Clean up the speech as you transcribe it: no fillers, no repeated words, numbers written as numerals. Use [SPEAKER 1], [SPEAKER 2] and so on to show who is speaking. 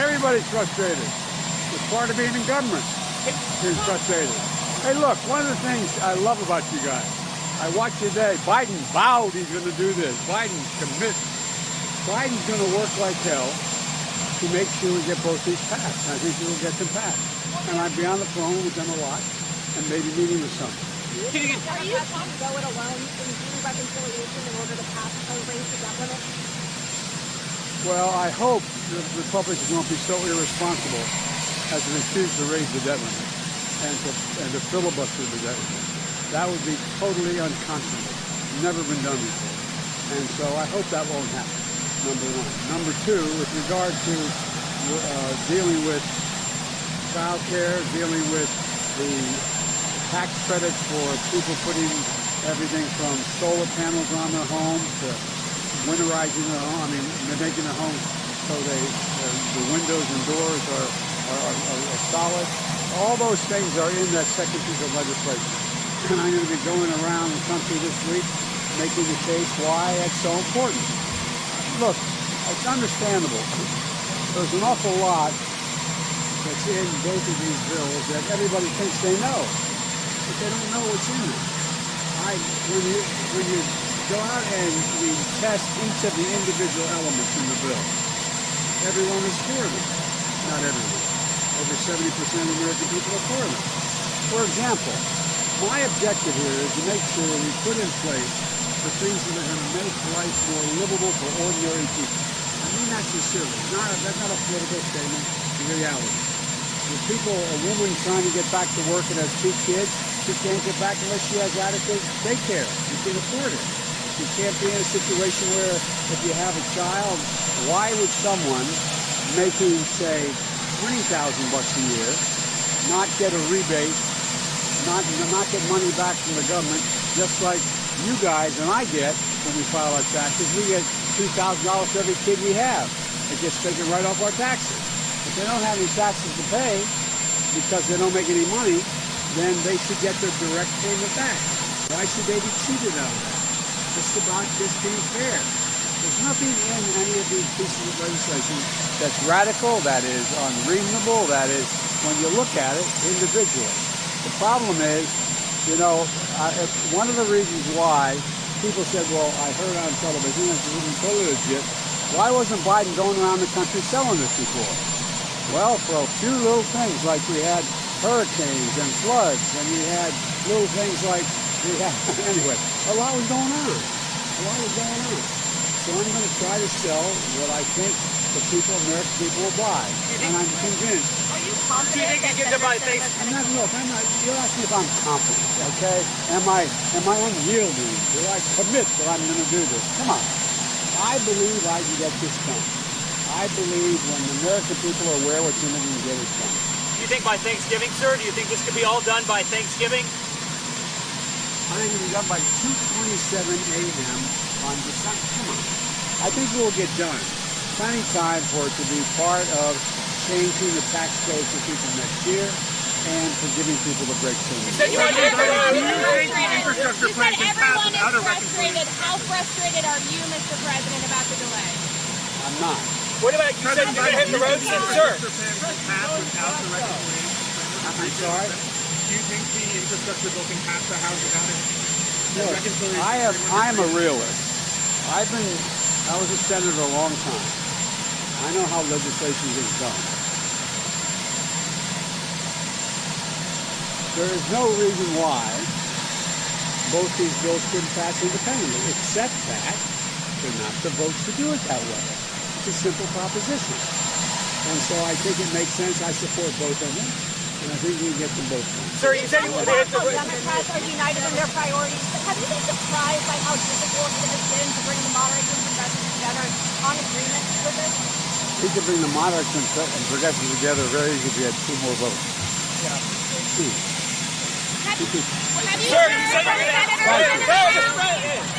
[SPEAKER 1] Everybody's frustrated. It's part of being in government. Being frustrated. Hey, look, one of the things I love about you guys, I watched today, Biden vowed he's going to do this. Biden's going to work like hell to make sure we get both these passed. I think we'll get them passed. And I'd be on the phone with them a lot and maybe meeting with some.
[SPEAKER 2] Are you trying to go it alone and do reconciliation in order to pass or raise the debt limit?
[SPEAKER 1] Well, I hope the Republicans won't be so irresponsible as to refuse to raise the debt limit and to filibuster the debt limit. That would be totally unconscionable. Never been done before. And so I hope that won't happen, number one. Number two, with regard to dealing with child care, dealing with the tax credits for people putting everything from solar panels on their homes to winterizing their home. I mean, they're making their homes so the windows and doors are solid. All those things are in that second piece of legislation. And I'm going to be going around the country this week making the case why that's so important. Look, it's understandable. There's an awful lot that's in both of these bills that everybody thinks they know, but they don't know what's in them. When you go out and you test each of the individual elements in the bill, everyone is for them. Not everyone. Over 70% of the American people are for them. For example, my objective here is to make sure we put in place the things that are going to make life more livable for ordinary people. I mean that sincerely. That's not a political statement. It's a reality. A woman trying to get back to work and has 2 kids, she can't get back unless she has adequate daycare. You can afford it. You can't be in a situation where if you have a child, why would someone making, say, $20,000 a year not get a rebate, not get money back from the government, just like you guys and I get when we file our taxes? We get $2,000 for every kid we have. It gets taken right off our taxes. If they don't have any taxes to pay because they don't make any money, then they should get their direct payment back. Why should they be cheated out of that? It's about just being fair. There's nothing in any of these pieces of legislation that's radical, that is unreasonable, that is, when you look at it individually. The problem is, one of the reasons why people said, well, I heard on television, this isn't totally legit, why wasn't Biden going around the country selling this before? Well, for a few little things, like we had hurricanes and floods, and we had little things like anyway, a lot was going on. So I'm going to try to sell what I think the American people will buy. And I'm convinced.
[SPEAKER 2] Are you confident? Do you think you get to buy things?
[SPEAKER 1] You're asking if I'm confident, okay? Am I unyielding? Do I commit that I'm going to do this? Come on. I believe I can get this done. I believe when the American people are aware what's in it, we can get it done.
[SPEAKER 3] Do you think by Thanksgiving, sir? Do you think this could be all done by Thanksgiving?
[SPEAKER 1] I think it'll be done by 2:27 a.m. on December. Come on. I think we'll get done. Plenty time for it to be part of changing the tax code for people next year and for giving people the break soon.
[SPEAKER 2] You said everyone is frustrated. How frustrated are you, Mr. President, about the delay?
[SPEAKER 1] I'm not.
[SPEAKER 3] What about you said you're going to hit the road soon, sir?
[SPEAKER 1] I'm sorry?
[SPEAKER 4] Do you think the infrastructure bill can pass the House without it?
[SPEAKER 1] Look, I'm a realist. I was a senator a long time. I know how legislation is done. There is no reason why both these bills couldn't pass independently, except that they're not the votes to do it that way. It's a simple proposition. And so I think it makes sense. I support both of them. And I think we can get them both done.
[SPEAKER 3] Sir, you said you would hit the road.
[SPEAKER 2] Democrats are united in their priorities. Have you been surprised by how difficult it has been to bring the moderates and progressives together on agreement with this?
[SPEAKER 1] We could bring the moderates and progressives together very easily if we had 2 more votes.
[SPEAKER 3] Yeah.
[SPEAKER 2] Have you
[SPEAKER 3] Sir, you said you're going to